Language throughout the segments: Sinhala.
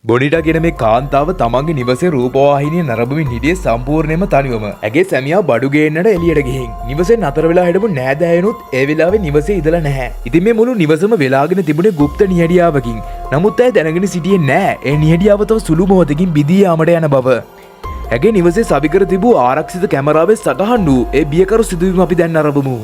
බොනිටා කියන මේ කාන්තාව තමන්ගේ නිවසේ රූපවාහිනිය නරඹමින් හිටියේ සම්පූර්ණයෙන්ම තනිවම. ඇගේ සැමියා බඩු ගේන්නට එළියට ගිහින්. නිවසේ නතර වෙලා හිටපු නෑදෑයනුත් ඒ වෙලාවේ නිවසේ ඉඳලා නැහැ. ඉතින් මේ මුළු නිවසම වෙලාගෙන තිබුණේ গুপ্ত නිහඬියාවකින්. නමුත් ඇය දැනගෙන සිටියේ නෑ ඒ නිහඬියාව තව සුළු මොහොතකින් බිදී යාමට යන බව. ඇගේ නිවසේ සවිකර තිබූ ආරක්ෂිත කැමරාවේ සටහන් වූ ඒ බියකරු සිදුවීම අපි දැන් නරඹමු.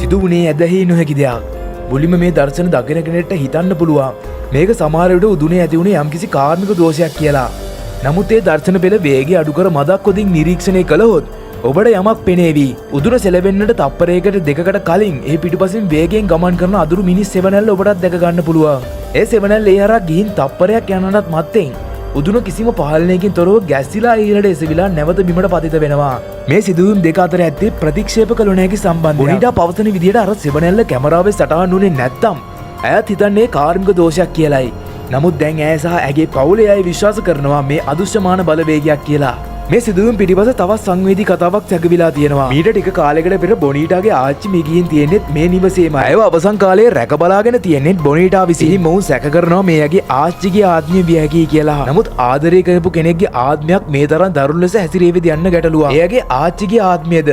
සිදුවුණේ ඇදහි නොහැකි දෙයක්. මුලින්ම මේ දර්ශන දකින කෙනෙක්ට හිතන්න පුළුවන් මේක සමහර විට උදුනේ ඇති වුණේ යම්කිසි කාර්මික දෝෂයක් කියලා. නමුත් ඒ දර්ශන පෙළ වේගය අඩු කර මදක් කොටින් නිරීක්ෂණය කළහොත් ඔබට යමක් පෙනේවි. උදුන සෙලවෙන්නට තප්පරයකට දෙකකට කලින් ඒ පිටුපසින් වේගයෙන් ගමන් කරන අදුරු මිනිස් සෙවණැල්ල ඔබටත් දැක ගන්න පුළුවන්. ඒ සෙවණැල්ල ඒ හරහා ගිහින් තප්පරයක් යනනත් මත්තෙන් උදුන කිසිම පාලනයකින් තොරව ගැස්සිලා ඊරට එසවිලා නැවත බිමට පතිත වෙනවා. මේ සිදුවීම් දෙක අතර ඇත්තේ ප්‍රතික්ෂේප කළ නොහැකි සම්බන්ධයක්. බොනිටා පවසන විදිහට අර සෙවණැල්ල කැමරාවේ සටහන් වුණේ නැත්තම් ඇයත් හිතන්නේ කාර්මික දෝෂයක් කියලායි. නමුත් දැන් ඇය සහ ඇගේ පවුලේ අය විශ්වාස කරනවා මේ අදෘශ්‍යමාන බලවේගයක් කියලා. මේ සිදුවීම් පිටිපස තවත් සංවේදී කතාවක් සැකවිලා තියෙනවා. මීට ටික කාලයකට පෙර බොනිටාගේ ආච්චි මේ ගිහින් තියෙන්නේ මේ නිවසේම. ඇයව අවසන් කාලයේ රැක බලාගෙන තියෙන්නේ බොනිටා විසින්. මොවුන් සැක කරනවා මේ ඇගේ ආච්චිගේ ආත්මය විය හැකියි කියලා. නමුත් ආදරය කරපු කෙනෙක්ගේ ආත්මයක් මේ තරම් දරුණු ලෙස හැසිරෙවිද යන්න ගැටලුවක්. එයාගේ ආච්චිගේ ආත්මයද?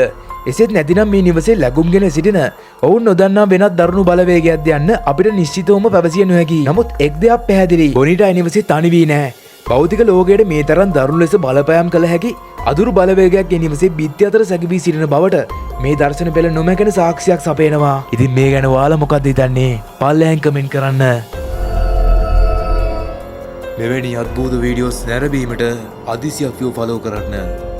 එසේත් නැතිනම් මේ නිවසේ ලැබුම්ගෙන සිටින ඔවුන් නොදන්නා වෙනත් දරුණු බලවේගයක්ද යන්න අපිට නිශ්චිතවම පැවසිය නොහැකි. නමුත් එක් දෙයක් පැහැදිලි. බොනිටා නිවසේ තනි වී නැහැ. භෞතික ලෝකයට මේ තරම් දරුණු ලෙස බලපෑම් කළ හැකි අදුරු බලවේගයක් ගේ නිවසේ බිත්ති අතර සැකවී සිටින බවට මේ දර්ශන පෙළ නොමැකෙන සාක්ෂියක් සපයනවා. ඉතින් මේ ගැන ඔයාලා මොකක්ද හිතන්නේ? පල්ලෙහෙන් කමෙන්ට් කරන්න. මෙවැනි අద్භූත වීඩියෝස් නැරඹීමට අදිසි අපිව ෆලෝ කරන්න.